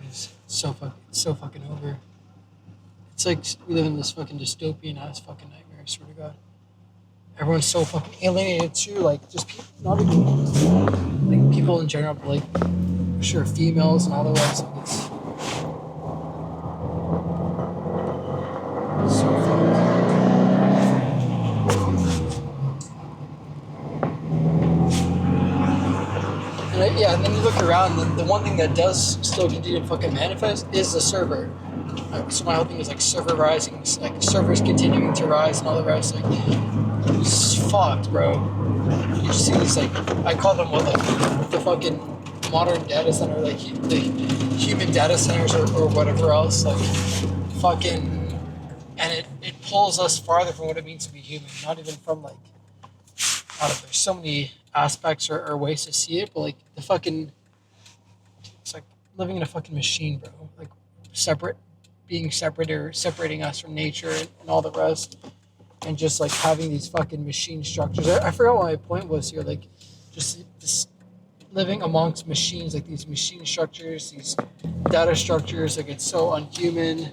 is so fucking over. It's like we live in this fucking dystopian ass fucking nightmare. I swear to God. Everyone's so fucking alienated too. Like just people, not even like people in general, but like sure females and all the rest. Like, it's so fucked. And then you look around, and the one thing that does still continue to fucking manifest is the server. So my whole thing is like server rising, like servers continuing to rise and all the rest. Like it's fucked, bro. You just see these like I call them what like the fucking modern data center, like the human data centers or whatever else. Like fucking, and it pulls us farther from what it means to be human. Not even from like I don't know, there's so many aspects or ways to see it, but like the fucking, it's like living in a fucking machine, bro. Like being separate or separating us from nature and all the rest, and just like having these fucking machine structures. I forgot what my point was here. Like just this living amongst machines, like these machine structures, these data structures. Like it's so unhuman.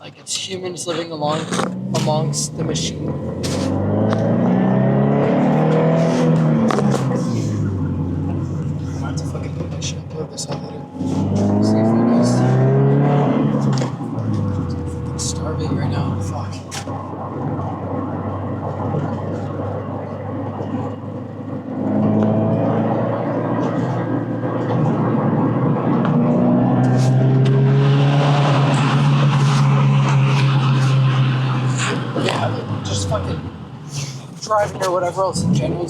Like it's humans living amongst the machine. This out later. See if I'm starving right now. Fuck. Yeah, just fucking driving or whatever else in general.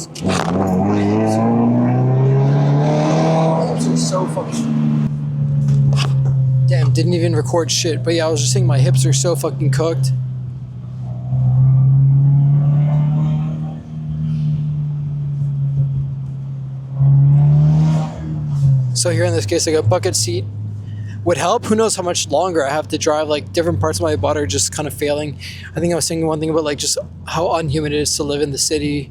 So fucking damn, didn't even record shit, but yeah, I was just saying my hips are so fucking cooked. So here in this case, like a bucket seat would help. Who knows how much longer I have to drive. Like different parts of my body are just kind of failing. I think I was saying one thing about like just how unhuman it is to live in the city,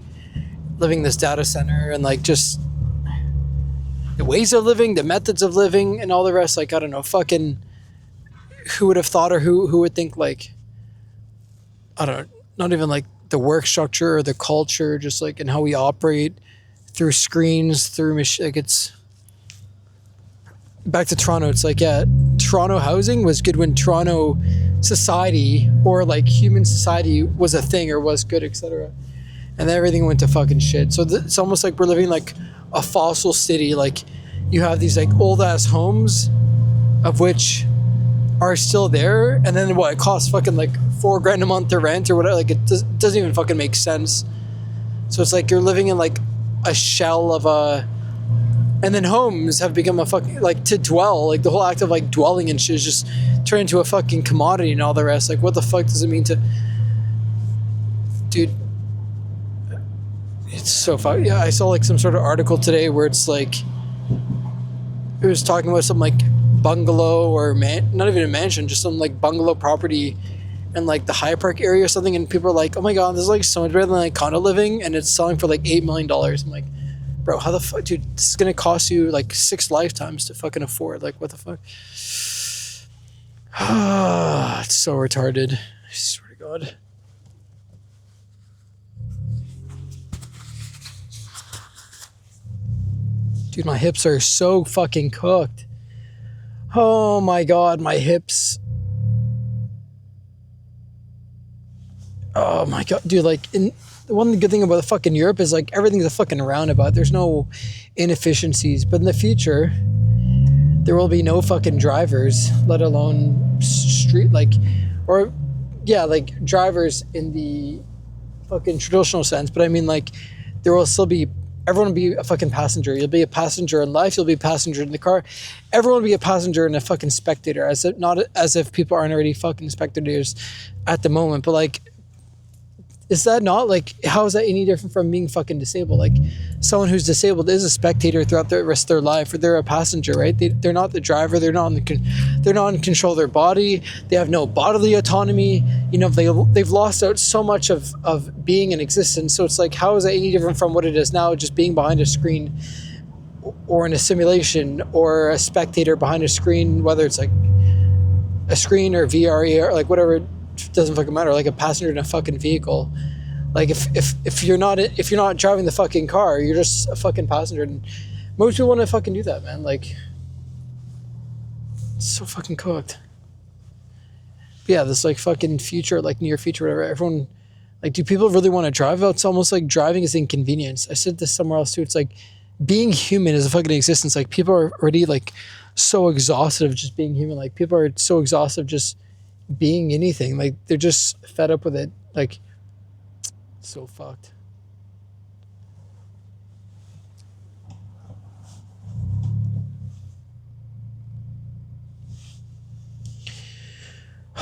living in this data center, and like just the ways of living, the methods of living, and all the rest. Like I don't know, fucking who would have thought, or who would think, like I don't know, not even like the work structure or the culture, just like and how we operate through screens, through like it's back to Toronto. It's like, yeah, Toronto housing was good when Toronto society or like human society was a thing or was good, etc. And then everything went to fucking shit. So it's almost like we're living like a fossil city. Like you have these like old ass homes of which are still there, and then what, it costs fucking like $4,000 a month to rent or whatever. Like it doesn't even fucking make sense. So it's like you're living in like a shell of a, and then homes have become a fucking, like to dwell, like the whole act of like dwelling and shit is just turned into a fucking commodity and all the rest. Like what the fuck does it mean to, dude, it's so fucking, yeah, I saw like some sort of article today where it's like, it was talking about some like bungalow or not even a mansion, just some like bungalow property in like the High Park area or something, and people are like, oh my god, this is like so much better than like condo living, and it's selling for like $8 million. I'm like, bro, how the fuck, dude, this is gonna cost you like 6 lifetimes to fucking afford. Like, what the fuck? It's so retarded. I swear to God. Dude, my hips are so fucking cooked. Oh my God, my hips. Oh my God, dude, like, the one good thing about the fucking Europe is like everything's a fucking roundabout. There's no inefficiencies. But in the future, there will be no fucking drivers, let alone street, like, or yeah, like drivers in the fucking traditional sense. But I mean, like, there will still be, everyone will be a fucking passenger. You'll be a passenger in life. You'll be a passenger in the car. Everyone will be a passenger and a fucking spectator, as if, not as if people aren't already fucking spectators at the moment. But like, is that not like, how is that any different from being fucking disabled? Like someone who's disabled is a spectator throughout the rest of their life, or they're a passenger, right? They're not the driver. They're not in control of their body. They have no bodily autonomy. You know, they've lost out so much of being in existence. So it's like, how is that any different from what it is now, just being behind a screen? or in a simulation or a spectator behind a screen, whether it's like a screen or VR, or like whatever, it doesn't fucking matter. Like a passenger in a fucking vehicle. Like if you're not driving the fucking car, you're just a fucking passenger. And most people want to fucking do that, man. Like, it's so fucking cooked. But yeah, this like fucking future, like near future, whatever. Everyone, like, do people really want to drive? It's almost like driving is inconvenience. I said this somewhere else too. It's like being human is a fucking existence. Like, people are already like so exhausted of just being human. Like, people are so exhausted of just being anything. Like, they're just fed up with it. Like, so fucked.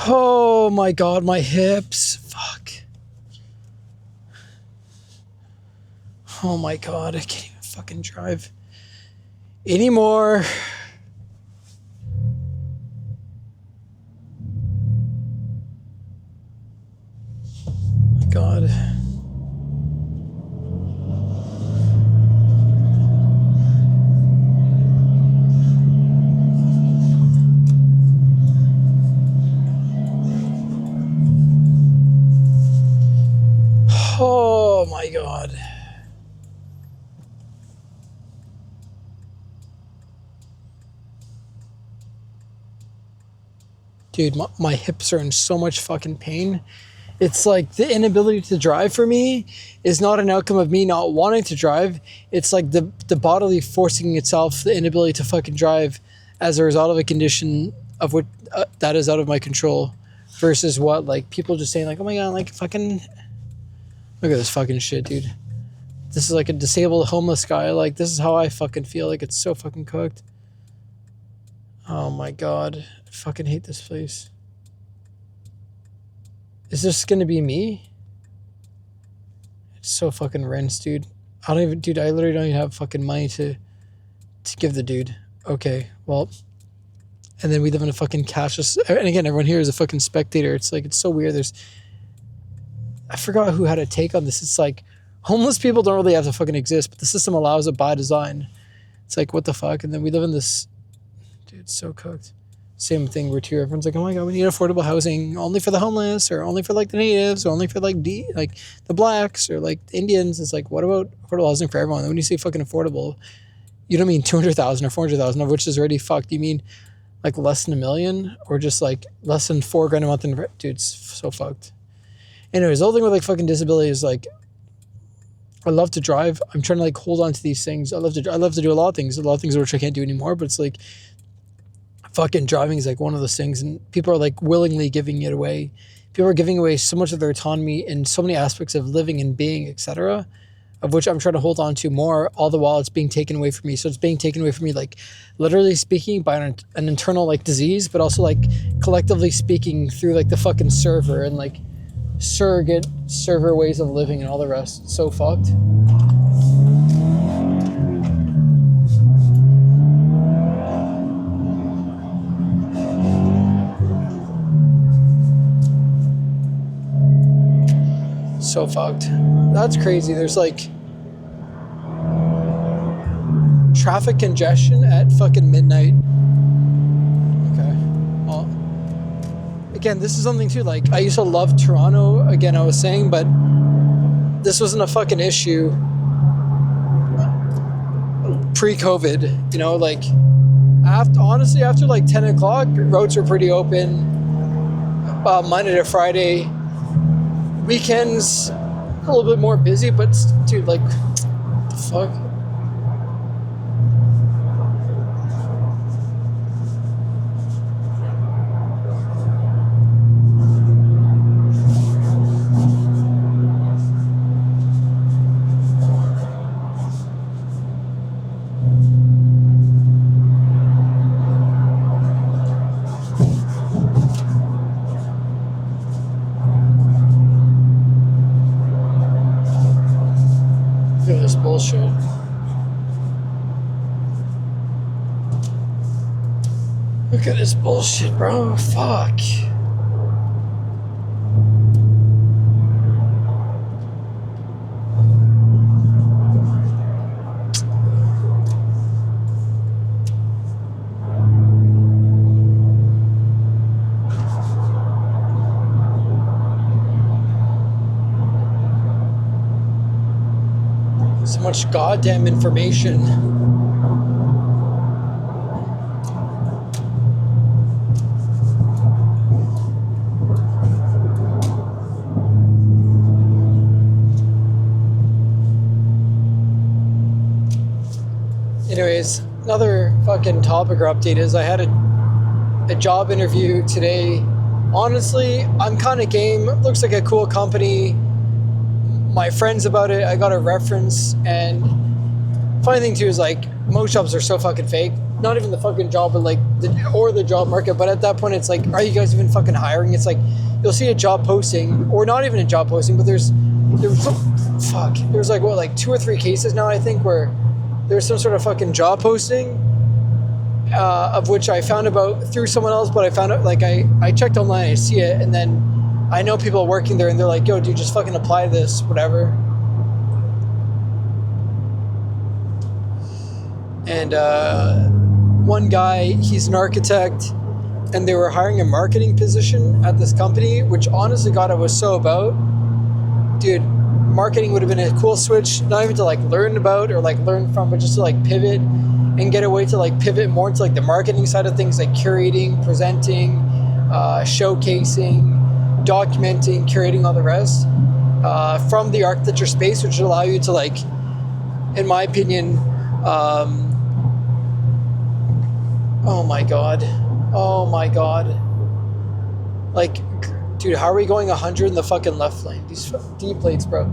Oh my god, my hips. Fuck. Oh my god, I can't even fucking drive anymore. Oh my god. Oh my god. Dude, my hips are in so much fucking pain. It's like the inability to drive for me is not an outcome of me not wanting to drive. It's like the bodily forcing itself, the inability to fucking drive as a result of a condition of what that is out of my control, versus what, like, people just saying like, oh my god, like, fucking look at this fucking shit, dude. This is like a disabled homeless guy. Like, this is how I fucking feel. Like, it's so fucking cooked. Oh my god. I fucking hate this place. Is this gonna be me? It's so fucking rinsed, dude. I literally don't even have fucking money to give the dude. Okay, well. And then we live in a fucking cashless, and again, everyone here is a fucking spectator. It's like, it's so weird. I forgot who had a take on this. It's like, homeless people don't really have to fucking exist, but the system allows it by design. It's like, what the fuck? And then we live in this, dude, it's so cooked. Same thing where too, everyone's like, oh my god, we need affordable housing only for the homeless, or only for like the natives, or only for like the blacks, or like the Indians. It's like, what about affordable housing for everyone? When you say fucking affordable, you don't mean 200,000 or 400,000, of which is already fucked. You mean like less than $1 million, or just like less than $4,000 a month? Dude, it's so fucked. Anyways, the whole thing with like fucking disability is like, I love to drive. I'm trying to like hold on to these things. I love to do a lot of things which I can't do anymore. But it's like, fucking driving is like one of those things, and people are like willingly giving it away. People are giving away so much of their autonomy in so many aspects of living and being, etc., of which I'm trying to hold on to more, all the while it's being taken away from me. So it's being taken away from me, like, literally speaking, by an internal like disease, but also like collectively speaking through like the fucking server and like surrogate server ways of living and all the rest. It's so fucked. So fucked. That's crazy. There's like traffic congestion at fucking midnight. Okay. Well, again, this is something too, like, I used to love Toronto, again, I was saying, but this wasn't a fucking issue pre-COVID, you know, like, after like 10 o'clock, roads were pretty open, Monday to Friday. Weekends, a little bit more busy, but dude, like, what the fuck? Bullshit. Look at this bullshit, bro. Fuck. much goddamn information. Anyways, another fucking topic or update is I had a job interview today. Honestly, I'm kind of game. Looks like a cool company. My friends about it, I got a reference, and funny thing too is like most jobs are so fucking fake. Not even the fucking job, but like the job market. But at that point, it's like, are you guys even fucking hiring? It's like you'll see a job posting, or not even a job posting, but there's like what, like 2 or 3 cases now, I think, where there's some sort of fucking job posting, of which I found about through someone else, but I found out, like, I checked online, I see it, and then I know people working there, and they're like, yo, dude, just fucking apply this, whatever. And one guy, he's an architect, and they were hiring a marketing position at this company, which honestly, God, I was so about. Dude, marketing would have been a cool switch, not even to like learn about or like learn from, but just to like pivot and get away to like pivot more into like the marketing side of things, like curating, presenting, showcasing, documenting, curating, all the rest, from the architecture space, which would allow you to, like, in my opinion, oh my god, like, dude, how are we going 100 in the fucking left lane? These D plates, bro,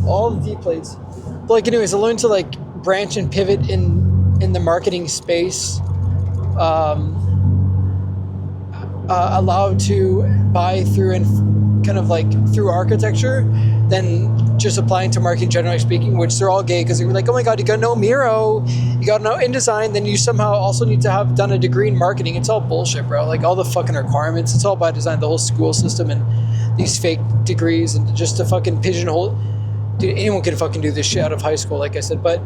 all the D plates. But like, anyways, I learned to like branch and pivot in the marketing space, allowed to buy through and kind of like through architecture, then just applying to marketing, generally speaking, which they're all gay because they were like, oh my god, you gotta know Miro, you gotta know InDesign, then you somehow also need to have done a degree in marketing. It's all bullshit, bro. Like, all the fucking requirements, it's all by design, the whole school system and these fake degrees, and just to fucking pigeonhole. Dude, anyone can fucking do this shit out of high school, like I said. But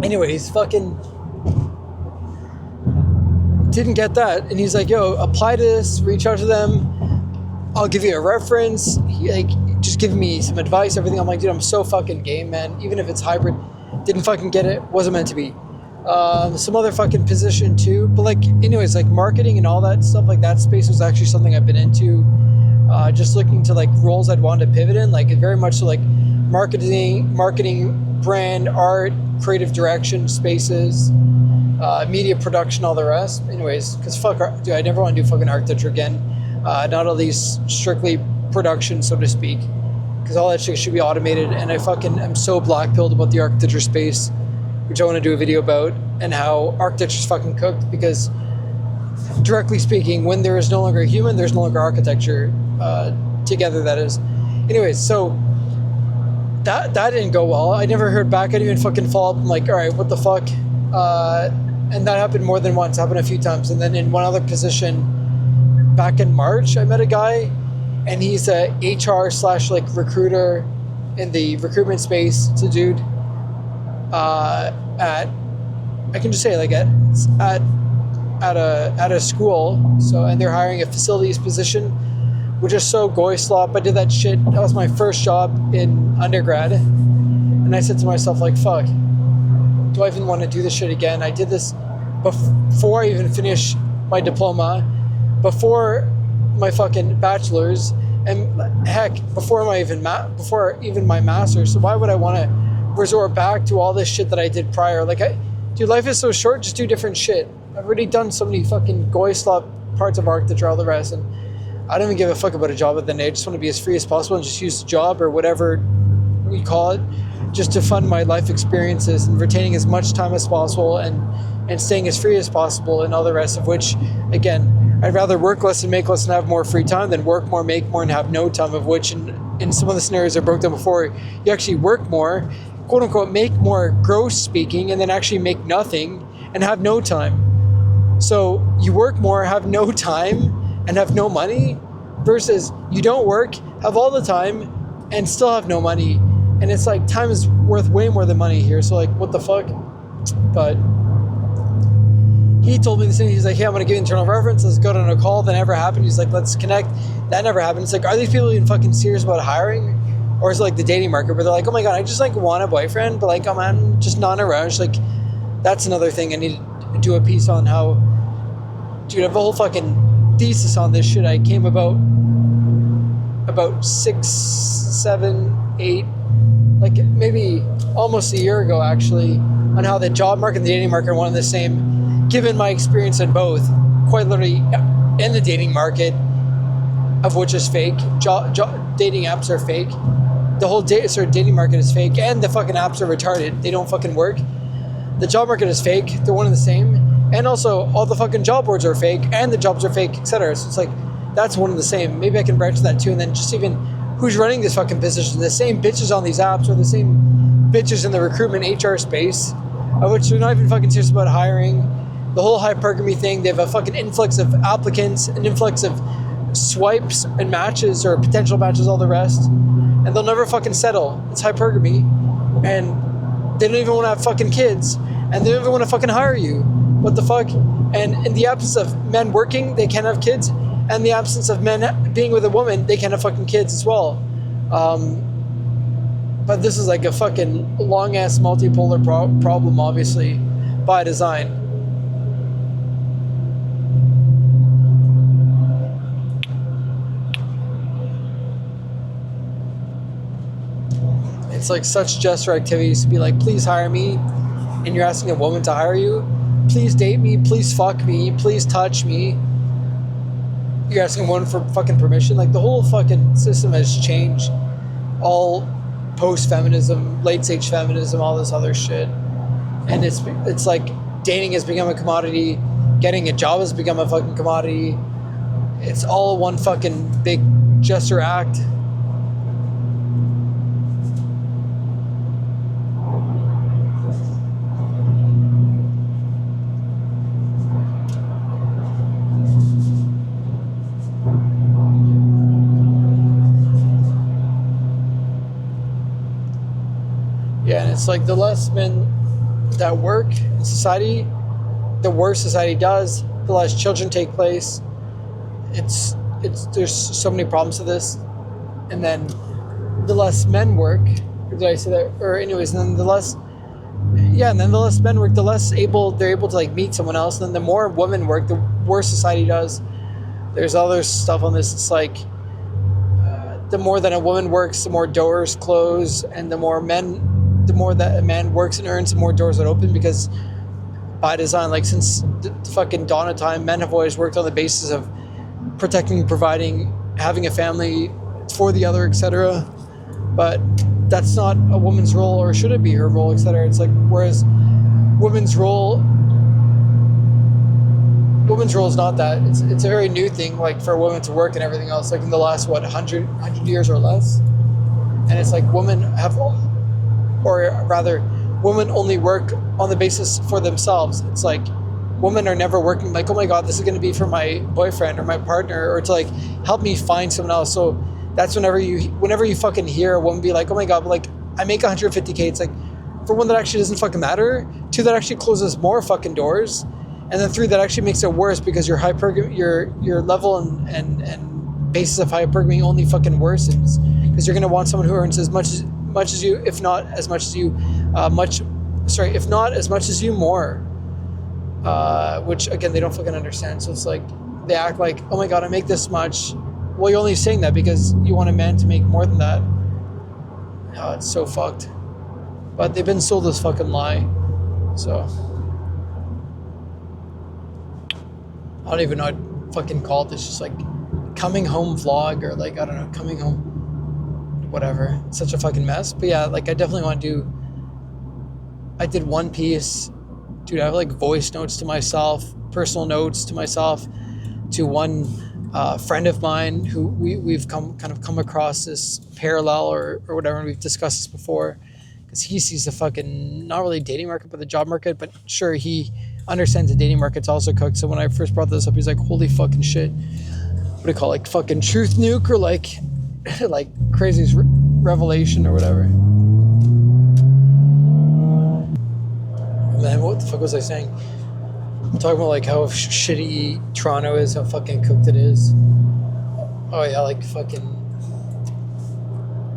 anyways, fucking didn't get that, and he's like, yo, apply to this, reach out to them, I'll give you a reference. He, like, just give me some advice, everything. I'm like, dude, I'm so fucking game, man. Even if it's hybrid, didn't fucking get it, wasn't meant to be. Some other fucking position too, but like, anyways, like marketing and all that stuff, like that space was actually something I've been into, just looking to like roles I'd want to pivot in, like very much so like marketing, brand, art, creative direction spaces, media production, all the rest. Anyways, because fuck, dude, I never want to do fucking architecture again. Not at least strictly production, so to speak, because all that shit should be automated. And I fucking am so black-pilled about the architecture space, which I want to do a video about, and how architecture's fucking cooked, because directly speaking, when there is no longer a human, there's no longer architecture, together, that is. Anyways, so that didn't go well. I never heard back. I didn't even fucking follow up. I'm like, all right, what the fuck? And that happened more than once, happened a few times. And then in one other position, back in March, I met a guy, and he's a HR / like recruiter in the recruitment space. It's a dude at, I can just say, like, at a school. So, and they're hiring a facilities position, which is so goy slop. I did that shit. That was my first job in undergrad, and I said to myself, like, fuck, do I even want to do this shit again? I did this before I even finished my diploma, before my fucking bachelor's, and heck, before even my master's. So why would I want to resort back to all this shit that I did prior? Like, dude, life is so short. Just do different shit. I've already done so many fucking goy slop parts of architecture, all the rest, and I don't even give a fuck about a job at the end. I just want to be as free as possible and just use the job, or whatever we call it, just to fund my life experiences and retaining as much time as possible, and staying as free as possible, and all the rest of which, again, I'd rather work less and make less and have more free time than work more, make more, and have no time, of which in some of the scenarios I broke down before, you actually work more, quote unquote, make more gross speaking, and then actually make nothing and have no time. So you work more, have no time, and have no money, versus you don't work, have all the time, and still have no money. And it's like, time is worth way more than money here. So like, what the fuck? But he told me this thing. He's like, hey, I'm going to give you internal reference. Let's go on a call. That never happened. He's like, let's connect. That never happened. It's like, are these people even fucking serious about hiring? or is it like the dating market where they're like, oh my god, I just like want a boyfriend, but like I'm just not in a rush. Like that's another thing I need to do a piece on. How, dude, I have a whole fucking thesis on this shit. I came about 6, 7, 8, like maybe almost a year ago actually, on how the job market and the dating market are one and the same, given my experience in both, quite literally in the dating market, of which is fake. Dating apps are fake. The whole dating market is fake, and the fucking apps are retarded. They don't fucking work. The job market is fake. They're one and the same. And also, all the fucking job boards are fake, and the jobs are fake, etc. So it's like, that's one and the same. Maybe I can branch to that too, and then just even who's running this fucking business. The same bitches on these apps are the same bitches in the recruitment HR space, of which they're not even fucking serious about hiring. The whole hypergamy thing, they have a fucking influx of applicants, an influx of swipes and matches, or potential matches, all the rest, and they'll never fucking settle. It's hypergamy, and they don't even want to have fucking kids, and they don't even want to fucking hire you. What the fuck? And in the absence of men working, they can't have kids, and in the absence of men being with a woman, they can't have fucking kids as well. But this is like a fucking long ass multipolar problem, obviously, by design. It's like such gesture activities to be like, please hire me, and you're asking a woman to hire you. Please date me, please fuck me, please touch me. You're asking a woman for fucking permission. Like, the whole fucking system has changed. All post-feminism, late-stage feminism, all this other shit. And it's like dating has become a commodity. Getting a job has become a fucking commodity. It's all one fucking big gesture act. Yeah, and it's like the less men that work in society, the worse society does, the less children take place. It's there's so many problems to this. And then the less men work, or did I say that? Or anyways, and then the less men work, the less they're able to like meet someone else. And then the more women work, the worse society does. There's other stuff on this. It's like the more that a woman works, the more doors close, and the more that a man works and earns, the more doors that open, because by design, like since the fucking dawn of time, men have always worked on the basis of protecting, providing, having a family for the other, etc. But that's not a woman's role, or should it be her role, etc. It's like, whereas women's role is not that. It's a very new thing, like for a woman to work and everything else, like in the last 100 years or less. And it's like women only work on the basis for themselves. It's like women are never working like, oh my god, this is going to be for my boyfriend or my partner, or to like help me find someone else. So that's whenever you fucking hear a woman be like, oh my god, but like I make 150K, it's like, for one, that actually doesn't fucking matter. Two, that actually closes more fucking doors. And then three, that actually makes it worse, because your level and basis of hypergamy only fucking worsens, because you're going to want someone who earns as much as you, if not as much as you, if not as much as you, more. Which again, they don't fucking understand. So it's like, they act like, oh my god, I make this much. Well, you're only saying that because you want a man to make more than that. Oh, it's so fucked. But they've been sold this fucking lie. So I don't even know what to fucking call it. It's just like coming home vlog, or like, I don't know, coming home, whatever. It's such a fucking mess. But yeah, like I definitely want to I did one piece. Dude, I have like voice notes to myself, personal notes to myself, to one friend of mine who we've come across this parallel or whatever, and we've discussed this before, because he sees the fucking, not really dating market, but the job market, but sure, he understands the dating market's also cooked. So when I first brought this up, he's like, holy fucking shit, what do you call it, like fucking truth nuke, or like like crazy revelation or whatever. Man, what the fuck was I saying? I'm talking about like how shitty Toronto is, how fucking cooked it is. Oh yeah, like fucking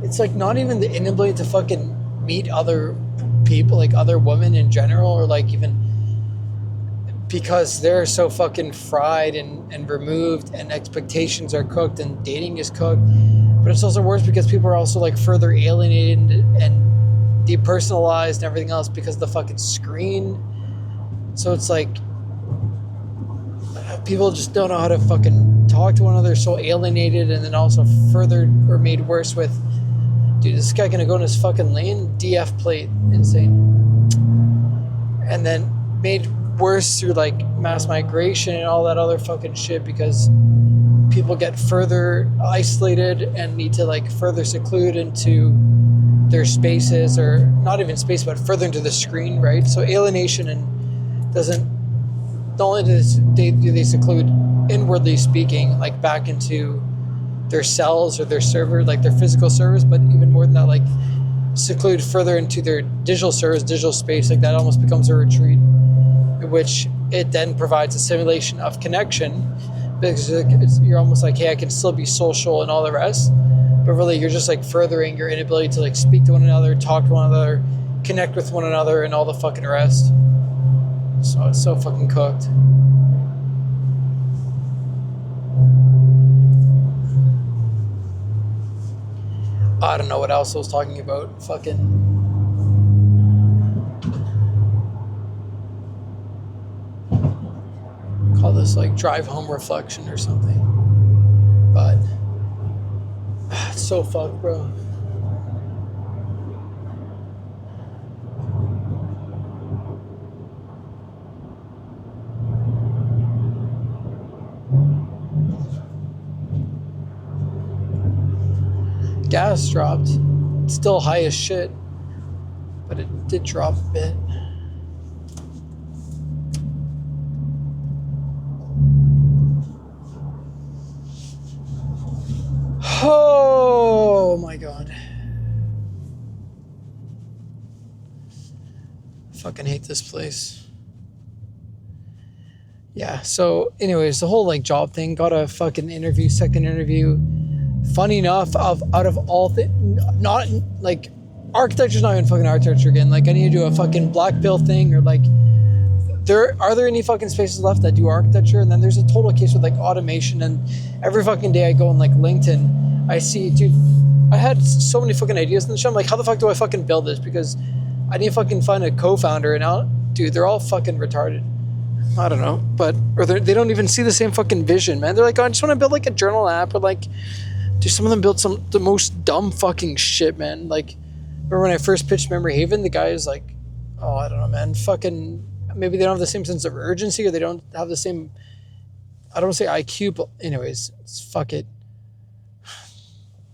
it's like not even the inability to fucking meet other people, like other women in general, or like even because they're so fucking fried and removed, and expectations are cooked and dating is cooked. But it's also worse because people are also like further alienated and depersonalized and everything else because of the fucking screen. So it's like people just don't know how to fucking talk to one another, so alienated, and then also further or made worse with, dude, this guy gonna go in his fucking lane, DF plate, insane. And then made worse through like mass migration and all that other fucking shit because people get further isolated and need to like further seclude into their spaces, or not even space, but further into the screen, right? So alienation and doesn't, not only do they seclude inwardly speaking, like back into their cells or their server, like their physical servers, but even more than that, like seclude further into their digital servers, digital space, like that almost becomes a retreat, in which it then provides a simulation of connection, because you're almost like, hey, I can still be social and all the rest, but really you're just like furthering your inability to like speak to one another, talk to one another, connect with one another, and all the fucking rest. So it's so fucking cooked. I don't know what else I was talking about. Fucking call this like drive home reflection or something. But it's so fucked, bro. Gas dropped. It's still high as shit, but it did drop a bit. Oh my god. I fucking hate this place. Yeah, so anyways, the whole like job thing, got a fucking interview, second interview. Funny enough, out of all things, not like architecture's not even fucking architecture again. Like I need to do a fucking black bill thing, or like are there any fucking spaces left that do architecture? And then there's a total case with like automation, and every fucking day I go on like LinkedIn, I see, dude, I had so many fucking ideas in the show. I'm like, how the fuck do I fucking build this? Because I need to fucking find a co-founder, and now, dude, they're all fucking retarded. I don't know, but or they don't even see the same fucking vision, man. They're like, oh, I just want to build like a journal app, or like, dude, some of them build the most dumb fucking shit, man. Like, remember when I first pitched Memory Haven, the guy is like, oh, I don't know, man, fucking, maybe they don't have the same sense of urgency, or they don't have the same, I don't want to say IQ, but anyways, fuck it.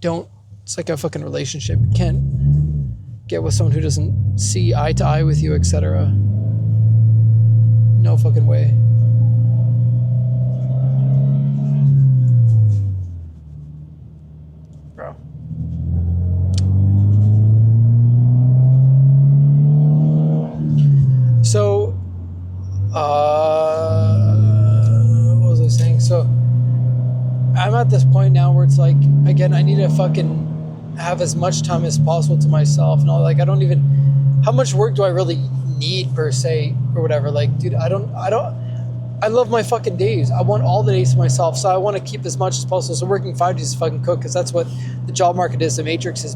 It's like a fucking relationship. You can't get with someone who doesn't see eye to eye with you, etc. No fucking way. Bro. So, what was I saying? So, I'm at this point now where it's like, again, I need to fucking have as much time as possible to myself and all. Like, I don't even, how much work do I really need per se or whatever? Like, dude, I love my fucking days. I want all the days to myself, so I want to keep as much as possible. So working 5 days is fucking cook, because that's what the job market is. The Matrix is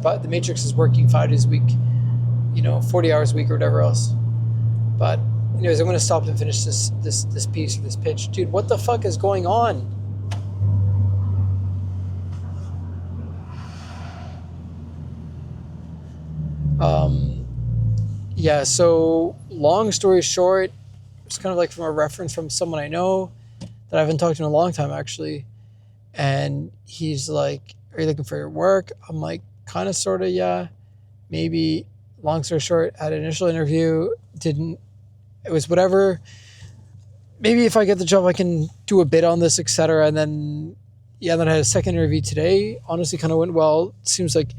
working 5 days a week, 40 hours a week or whatever else. But anyways, I'm going to stop and finish this piece, this pitch. Dude, what the fuck is going on? Yeah, so long story short, it's kind of like from a reference from someone I know that I haven't talked to in a long time, actually. And he's like, are you looking for work? I'm like, kind of, sort of, yeah, maybe. Long story short, had an initial interview, it was whatever. Maybe if I get the job, I can do a bit on this, etc. And then, yeah, then I had a second interview today. Honestly, kind of went well. It seems like,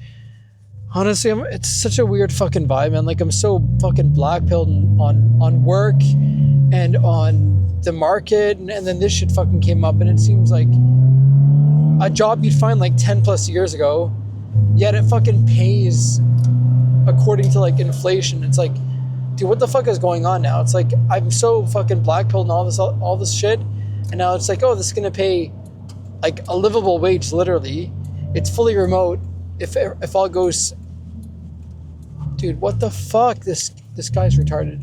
honestly, it's such a weird fucking vibe, man. Like, I'm so fucking black-pilled on work and on the market, and then this shit fucking came up, and it seems like a job you'd find like 10 plus years ago yet it fucking pays according to like inflation. It's like, dude, what the fuck is going on now? It's like, I'm so fucking blackpilled and all this shit, and now it's like, oh, this is gonna pay like a livable wage, literally. It's fully remote. If all goes, dude, what the fuck? This guy's retarded.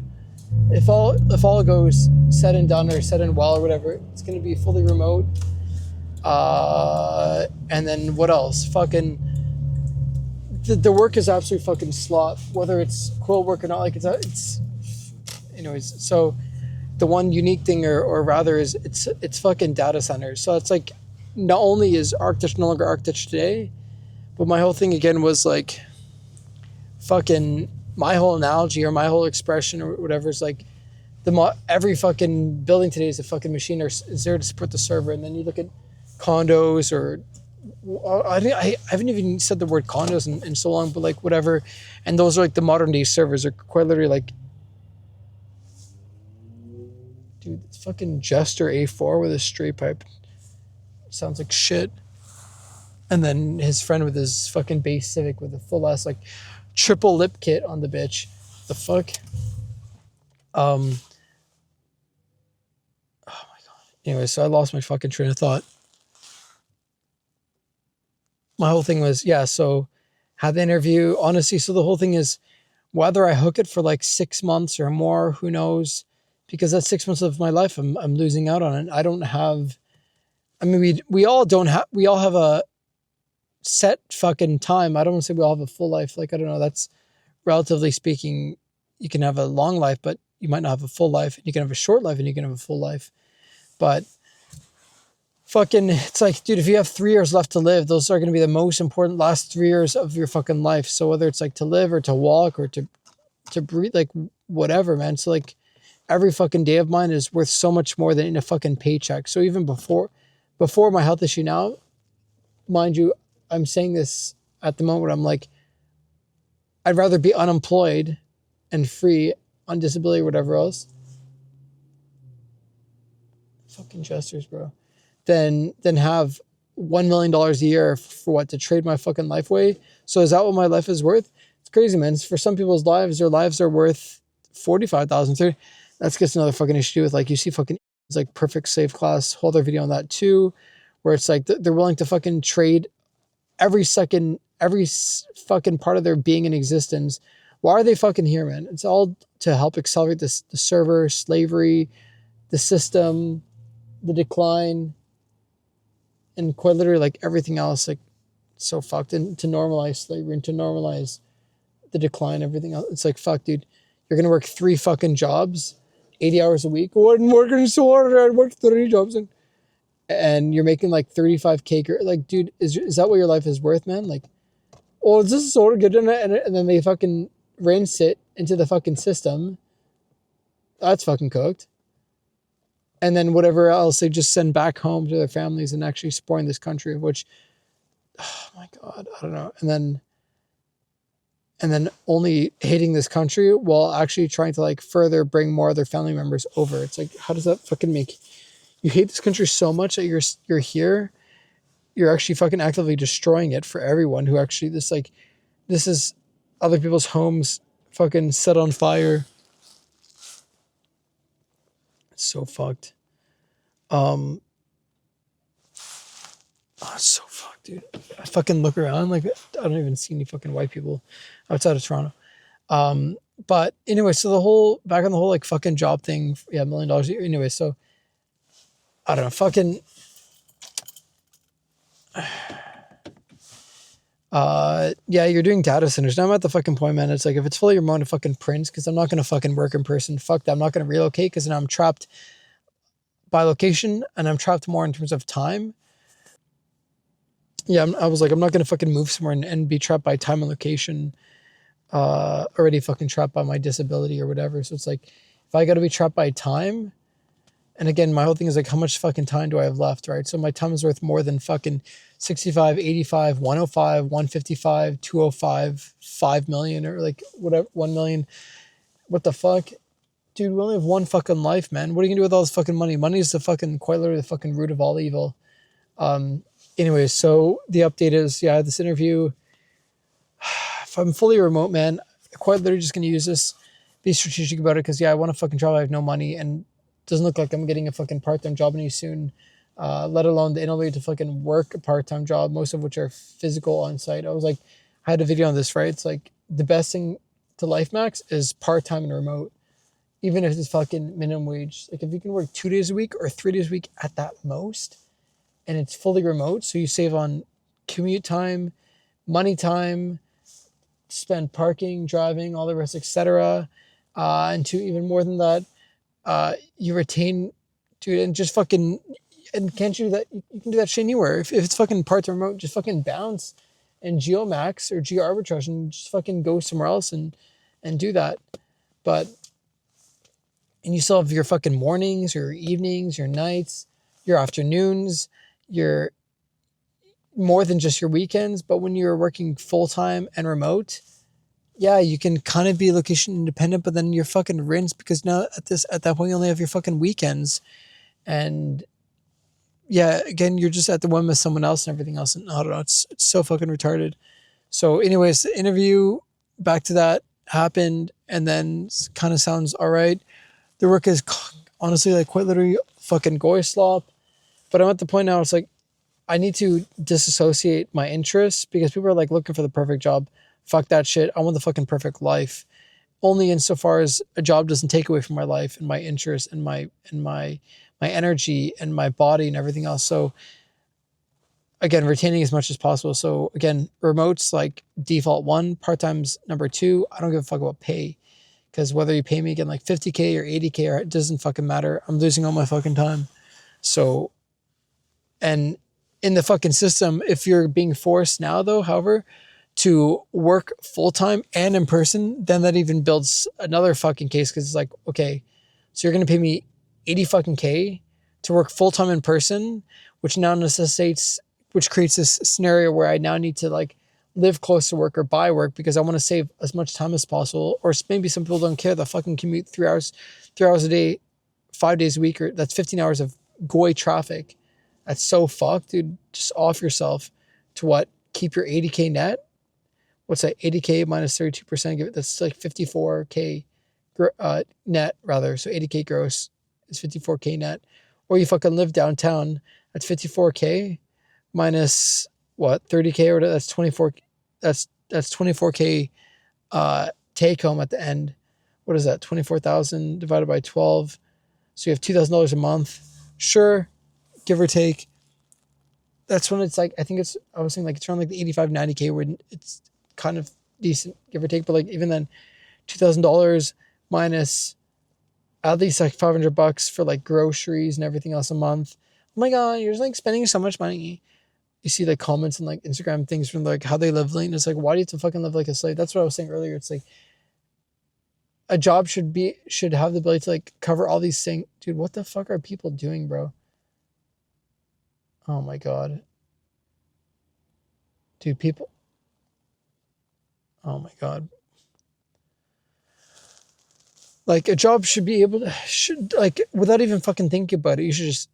If all goes said and done or said and well or whatever, it's gonna be fully remote. And then what else? Fucking the work is absolutely fucking slop, whether it's quill work or not. Like it's anyways. So the one unique thing, or rather, is it's fucking data centers. So it's like, not only is architecture no longer architecture today, but my whole thing again was like, fucking my whole analogy or my whole expression or whatever is like, every fucking building today is a fucking machine or is there to support the server. And then you look at condos, or I haven't even said the word condos in so long, but like whatever. And those are like the modern day servers. Are quite literally like, dude, it's fucking Jester A4 with a straight pipe. Sounds like shit. And then his friend with his fucking base Civic with a full ass like triple lip kit on the bitch. The fuck? Oh my god. Anyway, so I lost my fucking train of thought. My whole thing was, yeah, so had the interview, honestly, so the whole thing is, whether I hook it for like 6 months or more, who knows? Because that's 6 months of my life I'm losing out on it. I don't have, I mean, we all have a set fucking time. I don't want to say we all have a full life. Like, I don't know, that's relatively speaking, you can have a long life, but you might not have a full life. You can have a short life and you can have a full life. But fucking, it's like, dude, if you have 3 years left to live, those are going to be the most important last 3 years of your fucking life. So whether it's like to live or to walk or to breathe, like whatever, man. So like every fucking day of mine is worth so much more than in a fucking paycheck. So even before my health issue now, mind you, I'm saying this at the moment where I'm like, I'd rather be unemployed and free on disability or whatever else. Fucking jesters, bro. Than have $1 million a year for what, to trade my fucking life away. So is that what my life is worth? It's crazy, man. For some people's lives, their lives are worth 45,000, 30. That's just another fucking issue with, like, you see fucking, it's like Perfect Save Class, whole other video on that too, where it's like they're willing to fucking trade every second, every fucking part of their being in existence. Why are they fucking here, man? It's all to help accelerate this, the server, slavery, the system, the decline, and quite literally like everything else, like so fucked. And to normalize slavery and to normalize the decline, everything else. It's like, fuck, dude, you're going to work 3 fucking jobs, 80 hours a week. Oh, I'm working so hard. I worked 30 jobs and you're making like 35K. Like, dude, is that what your life is worth, man? Like, oh, this is so good. And then they fucking rinse it into the fucking system. That's fucking cooked. And then whatever else they just send back home to their families and actually supporting this country, which, oh my God, I don't know. And then only hating this country while actually trying to like further bring more of their family members over. It's like, how does that fucking make, you hate this country so much that you're here, you're actually fucking actively destroying it for everyone who actually, this is other people's homes fucking set on fire. It's so fucked. Oh, it's so fucked, dude. I fucking look around, like, I don't even see any fucking white people outside of Toronto. But anyway, so back on the whole like fucking job thing, yeah, $1 million a year. Anyway, so I don't know, fucking yeah, you're doing data centers. Now I'm at the fucking point, man. It's like, if it's fully remote, fucking Prince, because I'm not gonna fucking work in person. Fuck that. I'm not gonna relocate because now I'm trapped by location and I'm trapped more in terms of time. Yeah, I was like, I'm not gonna fucking move somewhere and be trapped by time and location. Already fucking trapped by my disability or whatever. So it's like, if I got to be trapped by time, and again, my whole thing is like, how much fucking time do I have left, right? So my time is worth more than fucking 65, 85, 105, 155, 205, 5 million, or like whatever, 1 million. What the fuck? Dude, we only have one fucking life, man. What are you gonna do with all this fucking money? Money is the fucking, quite literally the fucking root of all evil. Anyway, so the update is, yeah, I had this interview. if I'm fully remote, man, I'm quite literally just gonna use this, be strategic about it, because yeah, I want to fucking travel. I have no money, and it doesn't look like I'm getting a fucking part-time job any soon. Let alone the inability to fucking work a part-time job, most of which are physical on site. I was like, I had a video on this, right? It's like the best thing to life max is part-time and remote, even if it's fucking minimum wage. Like if you can work 2 days a week or 3 days a week at that most, and it's fully remote, so you save on commute time, money time, spend parking, driving, all the rest, etc. And to even more than that, you retain, dude, and just fucking, and can't you do that? You can do that shit anywhere. If it's fucking part-time remote, just fucking bounce and geomax or geo arbitrage and just fucking go somewhere else and do that. But, and you still have your fucking mornings, your evenings, your nights, your afternoons, your more than just your weekends. But when you're working full-time and remote, yeah, you can kind of be location independent, but then you're fucking rinsed, because now at that point you only have your fucking weekends. And yeah, again, you're just at the whim of someone else and everything else. And I don't know, it's so fucking retarded. So anyways, the interview, back to that, happened, and then kind of sounds all right. The work is honestly like quite literally fucking goy slop. But I'm at the point now, it's like, I need to disassociate my interests, because people are like looking for the perfect job. Fuck that shit. I want the fucking perfect life. Only insofar as a job doesn't take away from my life and my interests and my energy and my body and everything else. So again, retaining as much as possible. So again, remote's like default 1, part-time's number 2. I don't give a fuck about pay, because whether you pay me again like 50K or 80K, or it doesn't fucking matter. I'm losing all my fucking time. So, and in the fucking system, if you're being forced now though, however, to work full-time and in person, then that even builds another fucking case, because it's like, okay, so you're going to pay me 80 fucking K to work full-time in person, which now which creates this scenario where I now need to like live close to work or buy work, because I want to save as much time as possible. Or maybe some people don't care. They'll fucking commute 3 hours a day, 5 days a week, or that's 15 hours of goy traffic. That's so fucked, dude. Just off yourself to what? Keep your 80K net. What's that? 80K minus 32%. Give it. That's like 54K net rather. So 80K gross is 54K net. Or you fucking live downtown. That's 54K minus what? 30K or that's 24. That's 24K take home at the end. What is that? 24,000 divided by 12. So you have $2,000 a month. Sure, give or take. That's when it's like, I was saying like it's around like the 85, 90K where it's kind of decent, give or take. But like even then, $2,000 minus at least like $500 for like groceries and everything else a month. Oh my God, you're just like spending so much money. You see like comments and like Instagram things from like how they live late. And it's like, why do you have to fucking live like a slave? That's what I was saying earlier. It's like a job should have the ability to like cover all these things. Dude, what the fuck are people doing, bro? Oh my God. Dude, people. Oh my God. Like a job should be able to, like without even fucking thinking about it, you should just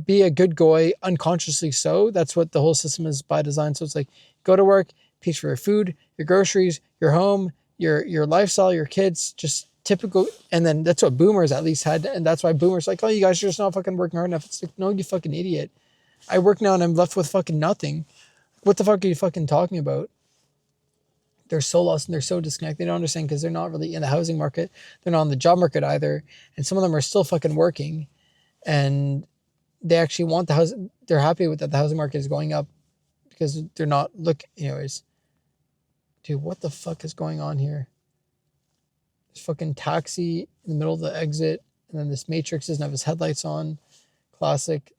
be a good goy, unconsciously so. That's what the whole system is by design. So it's like, go to work, pay for your food, your groceries, your home, your lifestyle, your kids, just typical. And then that's what boomers at least had. And that's why boomers like, oh, you guys are just not fucking working hard enough. It's like, no, you fucking idiot. I work now and I'm left with fucking nothing. What the fuck are you fucking talking about? They're so lost and they're so disconnected. They don't understand because they're not really in the housing market. They're not in the job market either. And some of them are still fucking working. And they actually want the house. They're happy with that the housing market is going up because they're not anyways. Dude, what the fuck is going on here? This fucking taxi in the middle of the exit. And then this Matrix doesn't have his headlights on. Classic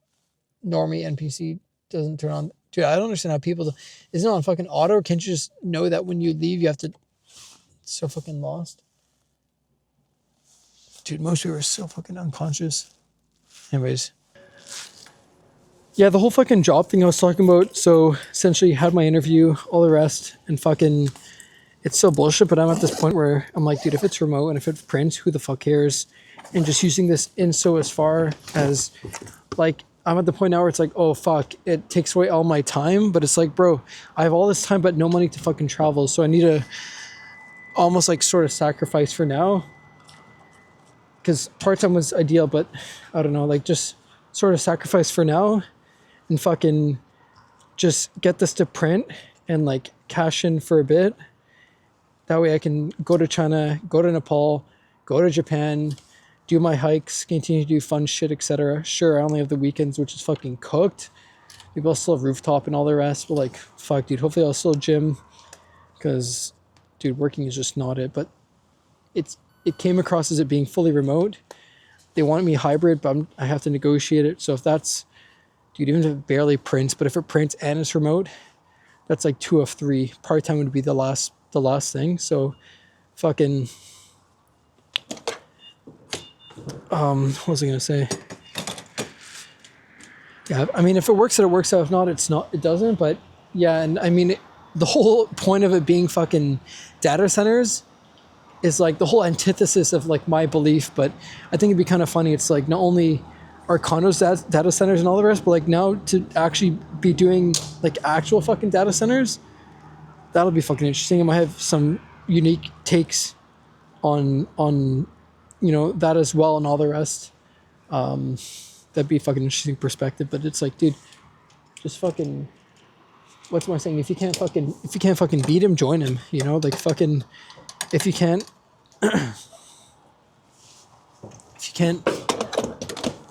normie NPC doesn't turn on. Dude, I don't understand how people isn't it on fucking auto? Can't you just know that when you leave you have to? It's so fucking lost. Dude, most people are so fucking unconscious. Anyways. Yeah, the whole fucking job thing I was talking about. So essentially had my interview, all the rest, and fucking it's so bullshit, but I'm at this point where I'm like, dude, if it's remote and if it prints, who the fuck cares? And just using this in so as far as like I'm at the point now where it's like, oh fuck, it takes away all my time. But it's like, bro, I have all this time but no money to fucking travel, so I need to almost like sort of sacrifice for now. Because part-time was ideal, but I don't know, like just sort of sacrifice for now and fucking just get this to print and like cash in for a bit. That way I can go to China, go to Nepal, go to Japan, do my hikes, continue to do fun shit, etc. Sure, I only have the weekends, which is fucking cooked. Maybe I'll still have rooftop and all the rest, but like, fuck, dude, hopefully I'll still gym, because, dude, working is just not it. But it came across as it being fully remote. They want me hybrid, but I have to negotiate it. So if that's, dude, even if it barely prints, but if it prints and it's remote, that's like 2 of 3. Part-time would be the last thing. So fucking, what was I gonna say? Yeah, I mean, if it works out, it works out. If not, it doesn't. But yeah, and I mean, the whole point of it being fucking data centers is like the whole antithesis of like my belief. But I think it'd be kind of funny. It's like not only are condos data centers and all the rest, but like now to actually be doing like actual fucking data centers, that'll be fucking interesting. I might have some unique takes on you know, that as well and all the rest. That'd be a fucking interesting perspective. But it's like, dude, just fucking, what's my saying? If you can't fucking beat him, join him. You know, like fucking, if you can't,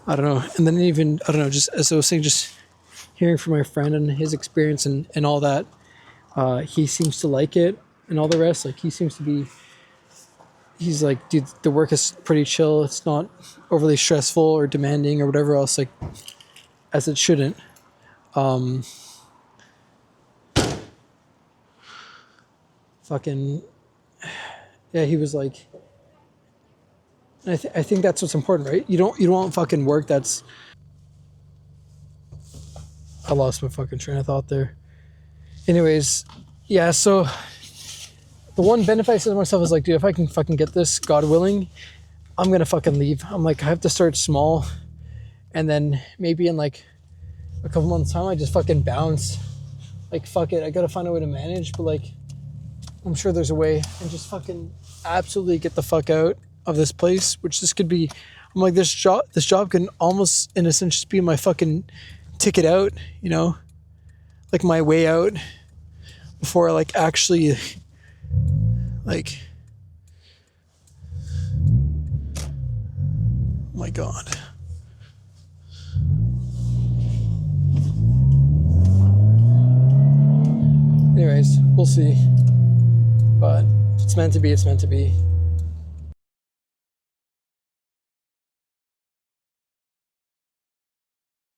I don't know. And then even, I don't know, just as I was saying, just hearing from my friend and his experience and all that, he seems to like it and all the rest. Like he seems to be, he's like, dude, the work is pretty chill. It's not overly stressful or demanding or whatever else, like, as it shouldn't. Fucking, yeah, he was like, I think that's what's important, right? You don't want fucking work that's, I lost my fucking train of thought there. Anyways, yeah, so the one benefit I said to myself is like, dude, if I can fucking get this, God willing, I'm gonna fucking leave. I'm like, I have to start small, and then maybe in like a couple months time, I just fucking bounce. Like, fuck it, I gotta find a way to manage, but like, I'm sure there's a way, and just fucking absolutely get the fuck out of this place, which this could be. I'm like, this job can almost, in a sense, just be my fucking ticket out, you know, like my way out before I like actually like, oh my God. Anyways, we'll see. But if it's meant to be, it's meant to be.